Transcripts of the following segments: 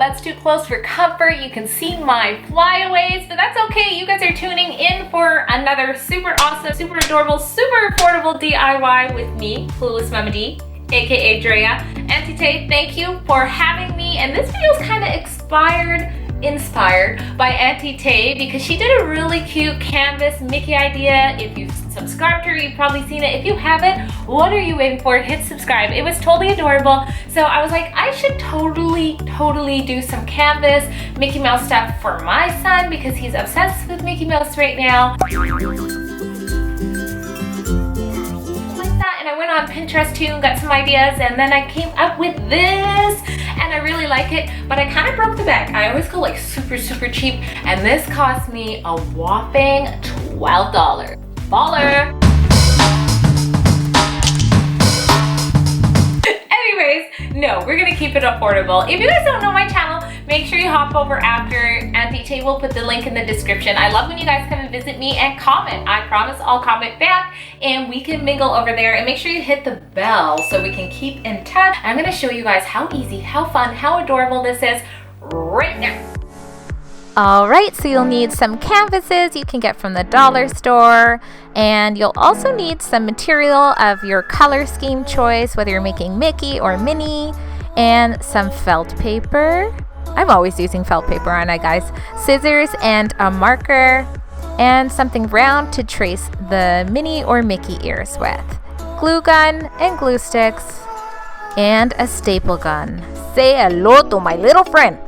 that's too close for comfort. You can see my flyaways, but that's okay. You guys are tuning in for another super awesome, super adorable, super affordable DIY with me, Clueless Mama D, aka Drea. Auntie Tay, thank you for having me. And this video is kind of inspired by Auntie Tay because she did a really cute canvas Mickey idea. If you've subscribed to her, you've probably seen it. If you haven't, what are you waiting for? Hit subscribe. It was totally adorable. So I was like, I should totally do some canvas Mickey Mouse stuff for my son because he's obsessed with Mickey Mouse right now. And I went on Pinterest too and got some ideas, and then I came up with this and I really like it, but I kind of broke the bank. I always go like super cheap, and this cost me a whopping $12. Baller! Anyways, no, we're gonna keep it affordable. If you guys don't know my channel, make sure you hop over after. Auntie Tay will put the link in the description. I love when you guys come and visit me and comment. I promise I'll comment back and we can mingle over there. And make sure you hit the bell so we can keep in touch. I'm gonna show you guys how easy, how fun, how adorable this is right now. Alright, so you'll need some canvases you can get from the dollar store, and you'll also need some material of your color scheme choice, whether you're making Mickey or Minnie, and some felt paper. I'm always using felt paper, aren't I, guys? Scissors and a marker, and something round to trace the Minnie or Mickey ears with. Glue gun and glue sticks, and a staple gun. Say hello to my little friend.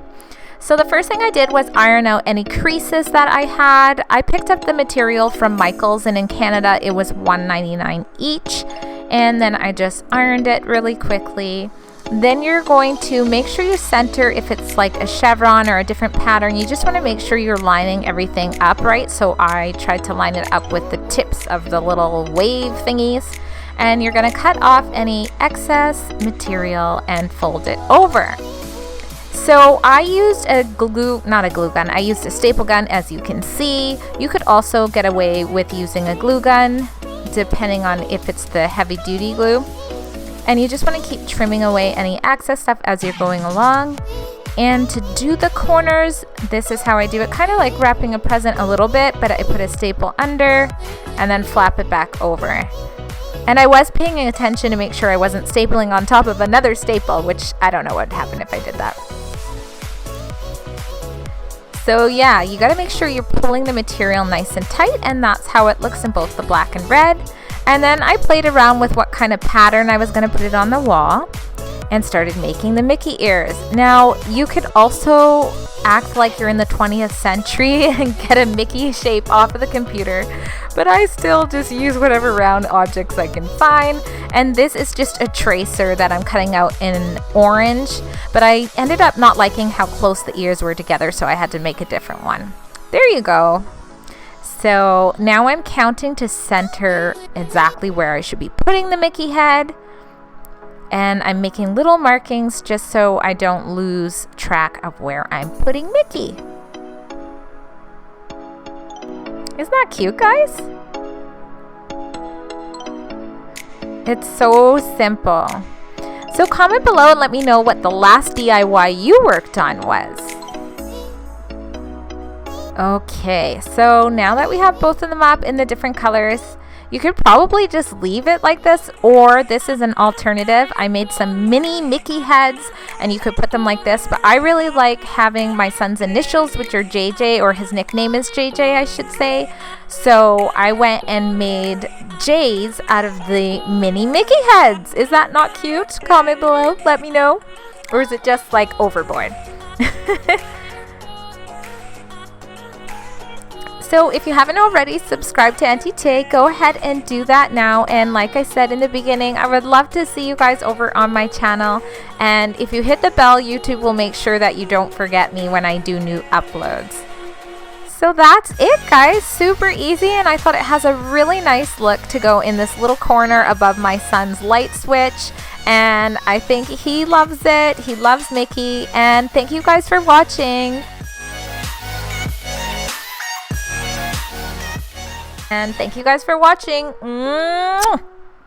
So the first thing I did was iron out any creases that I had. I picked up the material from Michael's, and in Canada it was $1.99 each. And then I just ironed it really quickly. Then you're going to make sure you center if it's like a chevron or a different pattern. You just want to make sure you're lining everything up right. So I tried to line it up with the tips of the little wave thingies. And you're going to cut off any excess material and fold it over. So I used not a glue gun, I used a staple gun, as you can see. You could also get away with using a glue gun, depending on if it's the heavy duty glue. And you just want to keep trimming away any excess stuff as you're going along. And to do the corners, this is how I do it, kind of like wrapping a present a little bit, but I put a staple under and then flap it back over. And I was paying attention to make sure I wasn't stapling on top of another staple, which I don't know what would happen if I did that. So yeah, you gotta make sure you're pulling the material nice and tight, and that's how it looks in both the black and red. And then I played around with what kind of pattern I was gonna put it on the wall and started making the Mickey ears. Now, you could also act like you're in the 20th century and get a Mickey shape off of the computer, but I still just use whatever round objects I can find. And this is just a tracer that I'm cutting out in orange, but I ended up not liking how close the ears were together, so I had to make a different one. There you go. So now I'm counting to center exactly where I should be putting the Mickey head. And I'm making little markings just so I don't lose track of where I'm putting Mickey. Isn't that cute, guys? It's so simple. So comment below and let me know what the last DIY you worked on was. Okay, so now that we have both of them up in the different colors, you could probably just leave it like this, or this is an alternative. I made some mini Mickey heads and you could put them like this, but I really like having my son's initials, which are JJ, or his nickname is JJ, I should say. So I went and made J's out of the mini Mickey heads. Is that not cute? Comment below, let me know. Or is it just like overboard? So if you haven't already subscribed to Auntie Tay, go ahead and do that now. And like I said in the beginning, I would love to see you guys over on my channel. And if you hit the bell, YouTube will make sure that you don't forget me when I do new uploads. So that's it, guys. Super easy, and I thought it has a really nice look to go in this little corner above my son's light switch. And I think he loves it. He loves Mickey. And thank you guys for watching. And thank you guys for watching. Mwah!